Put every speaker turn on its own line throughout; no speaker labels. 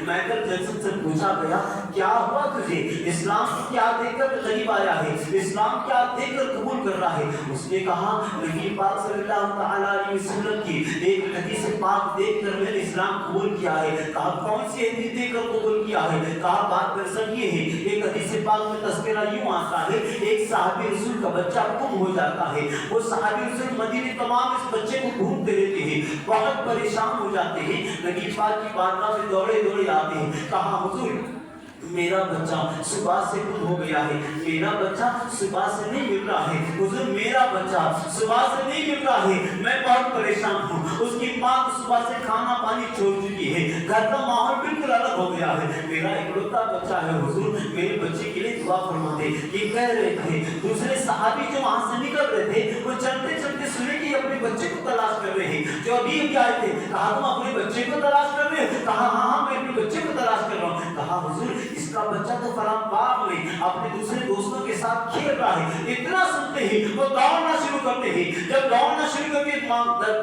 Michael Jackson से पूछा गया क्या हुआ तुझे, इस्लाम क्या देखकर करीब आया है, इस्लाम क्या देखकर कबूल कर रहा है। उसने कहा नबी पाक सल्लल्लाहु अलैहि वसल्लम की एक हदीस पाक देखकर मैंने इस्लाम कबूल किया है। कहा कौन सी हदीस देखकर कबूल किया है। कहा बात दरअसल ये है, एक हदीस पाक में तस्करा यूं आता है, एक सहाबी रसूल का बच्चा गुम हो जाता है। वो सहाबी रसूल मदीने तमाम इस बच्चे को ढूंढते रहते हैं, बहुत परेशान हो जाते हैं, नबी पाक की बारगाह में दौड़े दौड़े आते हैं। कहा हुजूर मेरा बच्चा सुबह से गुम हो गया है, मेरा बच्चा सुबह से नहीं मिल रहा है, हुजूर मेरा बच्चा सुबह से नहीं मिल रहा है, मैं बहुत परेशान हूँ। उसकी माँ तो सुबह से खाना पानी छोड़ चुकी है, घर का माहौल बिल्कुल अलग हो गया है, मेरा इकलौता बच्चा है, हुजूर मेरे बच्चे के लिए दुआ फरमाते। ये कह रहे थे। दूसरे सहाबी जो वहां से निकल रहे थे वो चलते चलते सुने कि अपने बच्चे को तलाश कर रहे हैं। जो अभी आए थे, कहा तुम अपने बच्चे को तलाश कर रहे हो। कहा हाँ मैं अपने बच्चे को तलाश कर रहा हूँ। कहा हुजूर इसका बच्चा तो फलां बाग में अपने दूसरे दोस्तों के साथ खेल रहा है। इतना सुनते ही वो दौड़ना शुरू करते हैं। जब दौड़ना शुरू करके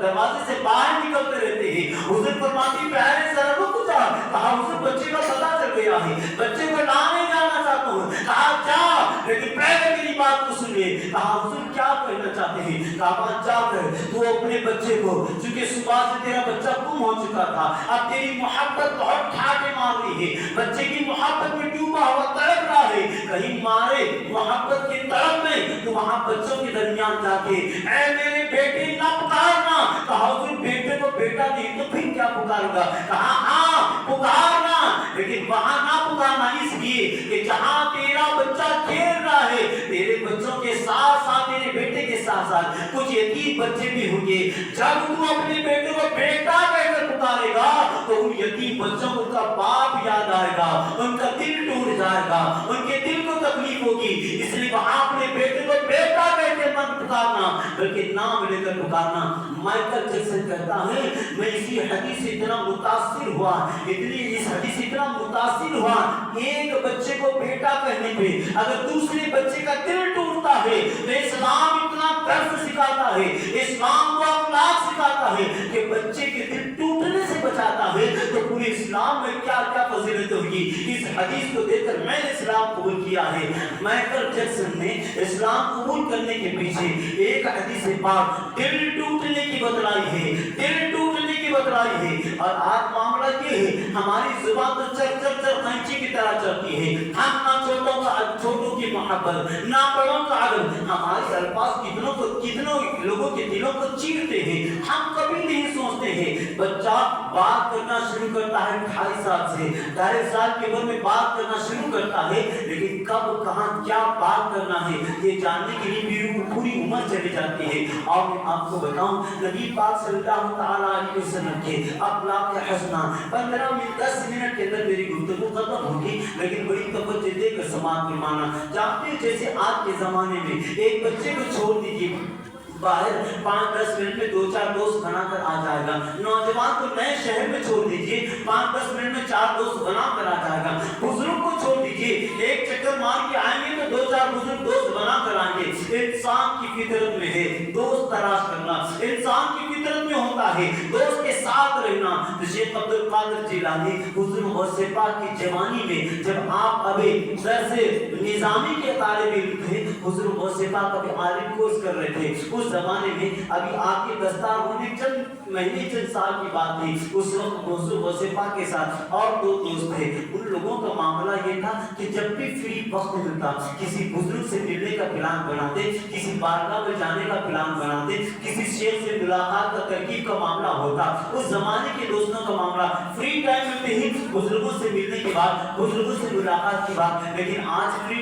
दरवाजे से बाहर निकलते रहते हैं, हुजूर फरमाती पहले जरा रुक जा। कहा हुजूर बच्चे का पता चल गया है, बच्चे को लाने जाना चाहता हूँ। कहा जा, लेकिन पहले मेरी बात को सुनिए। कहा हुजूर क्या कहना चाहते हैं। कहा जाकर तू अपने बच्चे को, क्योंकि सुबह से तेरा बच्चा गुम हो चुका था, अब तेरी मोहब्बत बहुत ठाटे मार रही है, बच्चे की मोहब्बत में डूबा हुआ तड़प रहा है, कहीं मारे मोहब्बत की तड़प में तो वहां बच्चों के दरमियान जाके ऐ मेरे बेटे ना पुकारना। कहा हुजूर बेटे को बेटा नहीं तो फिर क्या पुकारूंगा। कहा हाँ पुकारना, लेकिन वहां ना पुकारना इसलिए कि जहां तेरा बच्चा खेल रहा है, तेरे बच्चों के साथ साथ तेरे बेटे के साथ साथ कुछ यतीम बच्चे भी होंगे। जब तू अपने बेटे को बेटा कहकर पुकारेगा तो उन यतीम बच्चों को उनका बाप याद आएगा, उनका दिल टूट जाएगा, उनके दिल को तकलीफ होगी। इसलिए वहां अपने बेटे को बेटा कहकर मत पुकारना, बल्कि नाम लेकर पुकारना। माइकल जैक्सन कहता है मैं इसी हदीस से इतना मुतासिर हुआ, इस हदीस से इतना मुतासिर हुआ, एक बच्चे को बेटा कहने पे अगर दूसरे बच्चे का दिल टूटता है तो इस्लाम इतना दर्द सिखाता है, इस्लाम को अखलाक सिखाता है कि बच्चे के दिल टूटने से बचाता है। तो पूरे इस्लाम में क्या क्या फजीलत होगी। इस हदीस को देखकर मैंने इस्लाम कबूल किया है। माइकल जैक्सन ने इस्लाम कबूल करने के पीछे एक हदीस पाक दिल टूटने की बतलाई है, दिल टूटने की बतलाई है। और आज मामला ये है हमारी जुबान तो चर चर चर कैंची की तरह चलती है। हम ना छोटों की मोहब्बत ना बड़ों का अदब, हमारे अल्फाज कितनों लोगों के दिलों को चीरते हैं। हम कभी नहीं सोचते हैं। बच्चा बात करना शुरू करता है 28 साल से, 2.5 साल की उम्र में बात करना शुरू करता है, लेकिन कब कहां क्या बात करना है ये जानने के लिए पूरी उम्र चली जाती है। और मैं आपको बताऊं नबी पाक सल्लल्लाहु अलैहि वसल्लम के अखलाक हसना 10 मिनट के अंदर मेरी गुफ्तगू खत्म होगी, लेकिन बड़ी तवज्जो देकर समाअत फरमाना। जानते जैसे आज के जमाने में एक बच्चे को छोड़ दीजिए बाहर 5-10 मिनट में 2-4 दोस्त बनाकर आ जाएगा। नौजवान को नए शहर में छोड़ दीजिए 5-10 मिनट में 4 दोस्त बनाकर आ जाएगा। बुजुर्ग को छोड़ दीजिए एक चक्कर मार के आएंगे तो 2-4 बुजुर्ग दोस्त बनाकर आएंगे। इंसान की फितरत में है दोस्त तलाश करना, इंसान की फितरत में होता है दोस्त के साथ रहना। तो शेख अब्दुल कादिर जिलानी हुजूर गौसे पाक की जवानी में जब आप अभी दरसे निजामी के तालिब इल्म थे, हुजूर गौसे पाक अभी आलिम कोर्स कर रहे थे। उस जमाने में अभी आपके दस्तार होने चंद महीने चंद साल की बात थी। उस वक्त हुजूर गौसे पाक के साथ और 2 दोस्त थे। उन लोगों का मामला ये था कि जब भी फ्री वक्त मिलता किसी बुजुर्ग से मिलने का प्लान बनाते, किसी बारगाह में जाने का प्लान बनाते, किसी शेख से मुलाकात का तरकीब का मामला होता। उस जमाने के दोस्तों का मामला फ्री टाइम में ही बुजुर्गों से मिलने के बाद, बुजुर्गों से मुलाकात के बाद। लेकिन आज फ्री